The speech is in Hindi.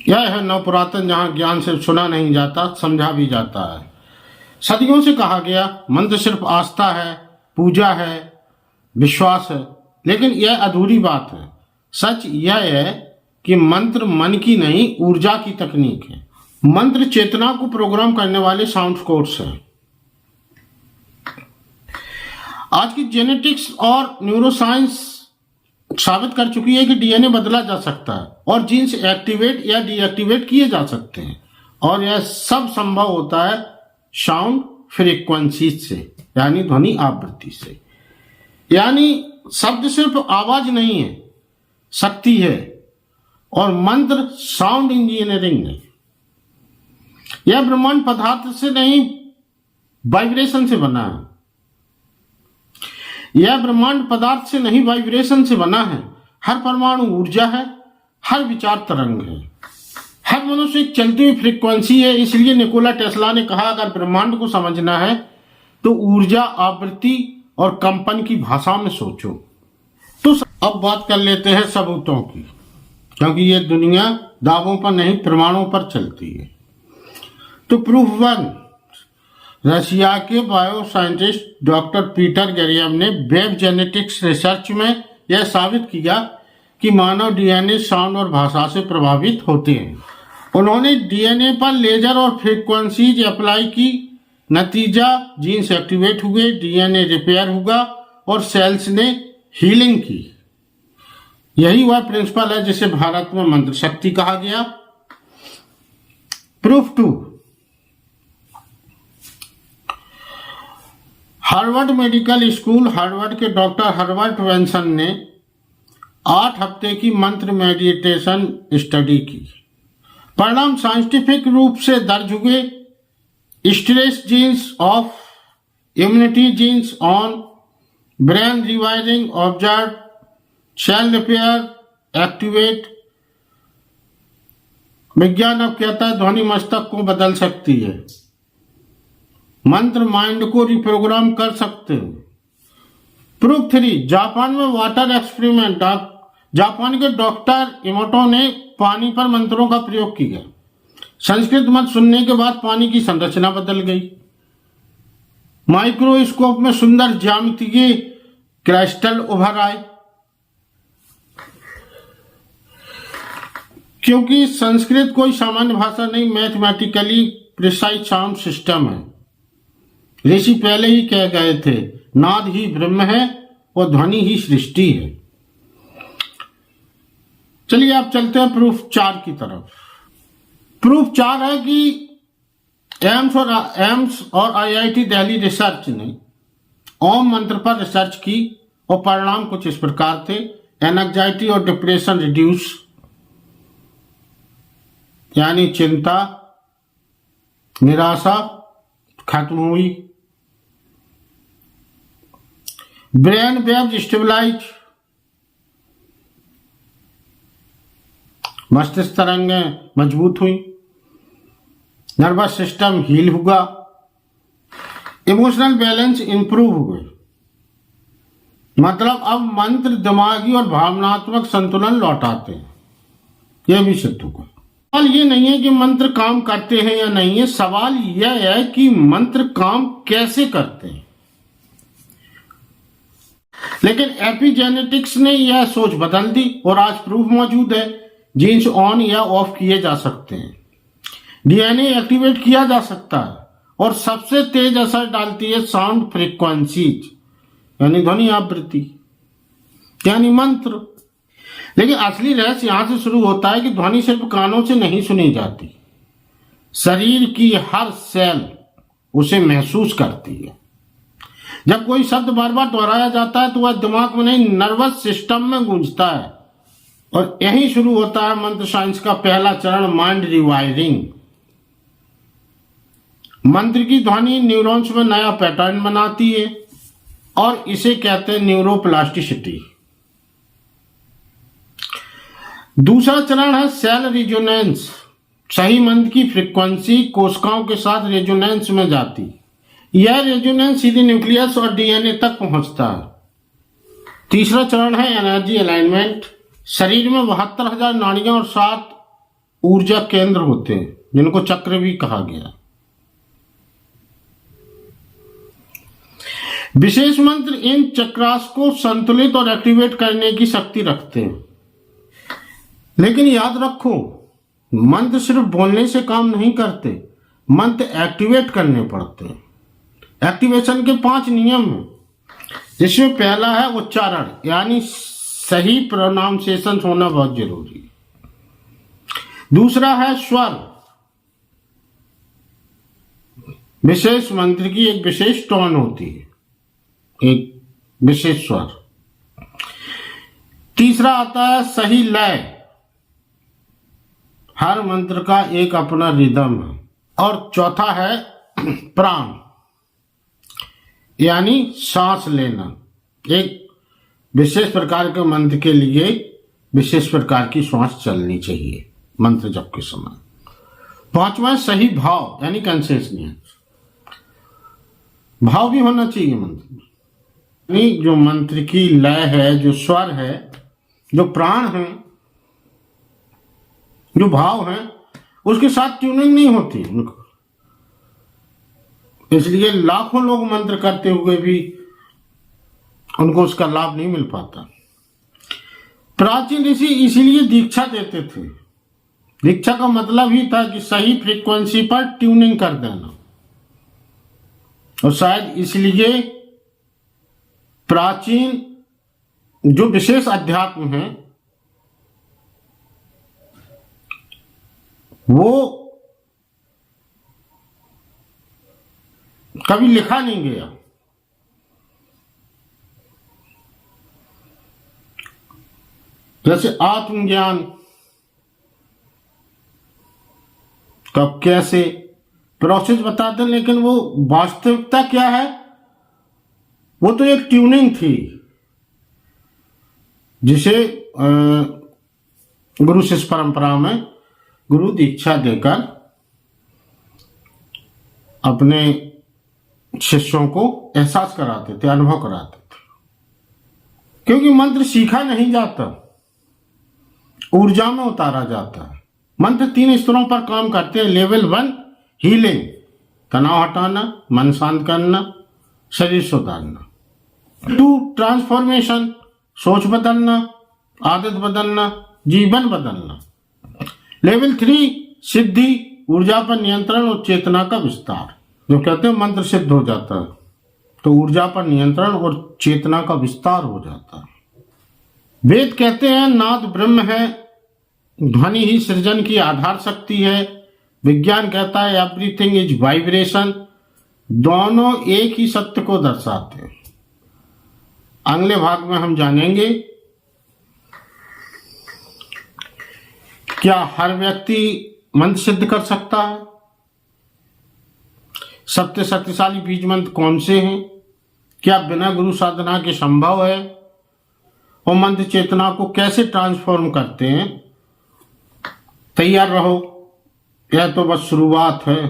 यह है नव पुरातन, जहां ज्ञान सिर्फ सुना नहीं जाता, समझा भी जाता है। सदियों से कहा गया मंत्र सिर्फ आस्था है, पूजा है, विश्वास है, लेकिन यह अधूरी बात है। सच यह है कि मंत्र मन की नहीं, ऊर्जा की तकनीक है। मंत्र चेतना को प्रोग्राम करने वाले साउंड कोड्स हैं। आज की जेनेटिक्स और न्यूरोसाइंस साबित कर चुकी है कि डीएनए बदला जा सकता है और जीन्स एक्टिवेट या डीएक्टिवेट किए जा सकते हैं, और यह सब संभव होता है साउंड फ्रीक्वेंसी से, यानी ध्वनि आवृत्ति से। यानी शब्द सिर्फ आवाज नहीं है, शक्ति है, और मंत्र साउंड इंजीनियरिंग है। यह ब्रह्मांड पदार्थ से नहीं, वाइब्रेशन से बना है। यह ब्रह्मांड पदार्थ से नहीं, वाइब्रेशन से बना है। हर परमाणु ऊर्जा है, हर विचार तरंग है, हर मनुष्य एक चलती हुई फ्रीक्वेंसी है। इसलिए निकोला टेस्ला ने कहा, अगर ब्रह्मांड को समझना है तो ऊर्जा, आवृत्ति और कंपन की भाषा में सोचो। तो अब बात कर लेते हैं सबूतों की, क्योंकि ये दुनिया दावों पर नहीं, प्रमाणों पर चलती है। तो प्रूफ 1, रशिया के बायो साइंटिस्ट डॉक्टर पीटर गेरियम ने वेब जेनेटिक्स रिसर्च में यह साबित किया कि मानव डीएनए साउंड और भाषा से प्रभावित होते हैं। उन्होंने डीएनए पर लेजर और फ्रीक्वेंसीज अप्लाई की, नतीजा जीन्स एक्टिवेट हुए, डीएनए रिपेयर हुआ और सेल्स ने हीलिंग की। यही वह प्रिंसिपल है जिसे भारत में मंत्र शक्ति कहा गया। Proof 2, Harvard medical school, Harvard के डॉक्टर हर्बर्ट वेंसन ने 8 हफ्ते की मंत्र मेडिटेशन स्टडी की। परिणाम साइंटिफिक रूप से दर्ज हुए। Stress genes of immunity genes on brain rewiring observe, cell repair activate. विज्ञान अब कहता है ध्वनि मस्तक को बदल सकती है, मंत्र माइंड को रिप्रोग्राम कर सकते हो। प्रूफ 3, जापान में वाटर एक्सपेरिमेंट। जापान के डॉक्टर इमोटो ने पानी पर मंत्रों का प्रयोग किया। संस्कृत मंत्र सुनने के बाद पानी की संरचना बदल गई। माइक्रोस्कोप में सुंदर ज्यामितीय क्रिस्टल उभर आए। क्योंकि संस्कृत कोई सामान्य भाषा नहीं, मैथमेटिकली प्रिसाइज साउंड सिस्टम है। ऋषि पहले ही कह गए थे, नाद ही ब्रह्म है और ध्वनि ही सृष्टि है। चलिए आप चलते हैं प्रूफ 4 की तरफ। प्रूफ 4 है कि एम्स और आईआईटी दिल्ली रिसर्च ने ओम मंत्र पर रिसर्च की और परिणाम कुछ इस प्रकार थे। एंजाइटी और डिप्रेशन रिड्यूस, यानी चिंता, निराशा खत्म हुई। ब्रेन वेव्स स्टेबलाइज, मस्तिष्क तरंगें मजबूत हुई। नर्वस सिस्टम हील हुआ। इमोशनल बैलेंस इंप्रूव हुए। मतलब अब मंत्र दिमागी और भावनात्मक संतुलन लौटाते हैं। यह भी सिद्ध हुआ। सवाल ये नहीं है कि मंत्र काम करते हैं या नहीं है, सवाल यह है कि मंत्र काम कैसे करते हैं। लेकिन एपिजेनेटिक्स ने यह सोच बदल दी और आज प्रूफ मौजूद है। जीन्स ऑन या ऑफ किए जा सकते हैं, डीएनए एक्टिवेट किया जा सकता है और सबसे तेज असर डालती है साउंड फ्रीक्वेंसीज, यानी ध्वनि आवृत्ति, यानी मंत्र। लेकिन असली रहस्य यहां से शुरू होता है कि ध्वनि सिर्फ कानों से नहीं सुनी जाती, शरीर की हर सेल उसे महसूस करती है। जब कोई शब्द बार बार दोहराया जाता है तो वह दिमाग में नहीं, नर्वस सिस्टम में गूंजता है, और यही शुरू होता है मंत्र साइंस का पहला चरण, माइंड रिवायरिंग। मंत्र की ध्वनि न्यूरॉन्स में नया पैटर्न बनाती है और इसे कहते हैं न्यूरोप्लास्टिसिटी। दूसरा चरण है सेल रेजोनेंस। सही मंत्र की फ्रीक्वेंसी कोशिकाओं के साथ रेजोनेंस में जाती। यह रेजोनेंस सीधे न्यूक्लियस और डीएनए तक पहुंचता है। तीसरा चरण है एनर्जी अलाइनमेंट। शरीर में 72,000 नाड़ियां और 7 ऊर्जा केंद्र होते हैं जिनको चक्र भी कहा गया। विशेष मंत्र इन चक्रास को संतुलित और एक्टिवेट करने की शक्ति रखते हैं। लेकिन याद रखो, मंत्र सिर्फ बोलने से काम नहीं करते, मंत्र एक्टिवेट करने पड़ते हैं। एक्टिवेशन के 5 नियम हैं, जिसमें पहला है उच्चारण, यानी सही प्रोनाउंसिएशन होना बहुत जरूरी है। दूसरा है स्वर, विशेष मंत्र की एक विशेष टोन होती है, एक विशेष स्वर। तीसरा आता है सही लय, हर मंत्र का एक अपना रिदम है। और चौथा है प्राण, यानी सांस लेना। एक विशेष प्रकार के मंत्र के लिए विशेष प्रकार की सांस चलनी चाहिए मंत्र जप के समय। पांचवा सही भाव, यानी कंसिस्टेंस, भाव भी होना चाहिए मंत्र में। यानी जो मंत्र की लय है, जो स्वर है, जो प्राण है, जो भाव है, उसके साथ ट्यूनिंग नहीं होती उनको। इसलिए लाखों लोग मंत्र करते हुए भी उनको उसका लाभ नहीं मिल पाता। प्राचीन ऋषि इसीलिए दीक्षा देते थे। दीक्षा का मतलब ही था कि सही फ्रीक्वेंसी पर ट्यूनिंग कर देना, और शायद इसलिए प्राचीन जो विशेष अध्यात्म है वो कभी लिखा नहीं गया। जैसे आत्मज्ञान कब कैसे प्रोसेस बताते हैं, लेकिन वो वास्तविकता क्या है, वो तो एक ट्यूनिंग थी जिसे गुरु शिष्य परंपरा में गुरु दीक्षा देकर अपने शिष्यों को एहसास कराते थे, अनुभव कराते थे। क्योंकि मंत्र सीखा नहीं जाता, ऊर्जा में उतारा जाता है। मंत्र 3 स्तरों पर काम करते हैं। लेवल 1 हीलिंग, तनाव हटाना, मन शांत करना, शरीर सुधारना। 2 ट्रांसफॉर्मेशन, सोच बदलना, आदत बदलना, जीवन बदलना। लेवल 3 सिद्धि, ऊर्जा पर नियंत्रण और चेतना का विस्तार। जो कहते हैं मंत्र सिद्ध हो जाता है तो ऊर्जा पर नियंत्रण और चेतना का विस्तार हो जाता है। वेद कहते हैं नाद ब्रह्म है, ध्वनि ही सृजन की आधार शक्ति है। विज्ञान कहता है एवरीथिंग इज वाइब्रेशन। दोनों एक ही सत्य को दर्शाते हैं। अगले भाग में हम जानेंगे क्या हर व्यक्ति मंत्र सिद्ध कर सकता है, सबसे शक्तिशाली बीज मंत्र कौन से हैं, क्या बिना गुरु साधना के संभव है, और मंत्र चेतना को कैसे ट्रांसफॉर्म करते हैं। तैयार रहो, यह तो बस शुरुआत है।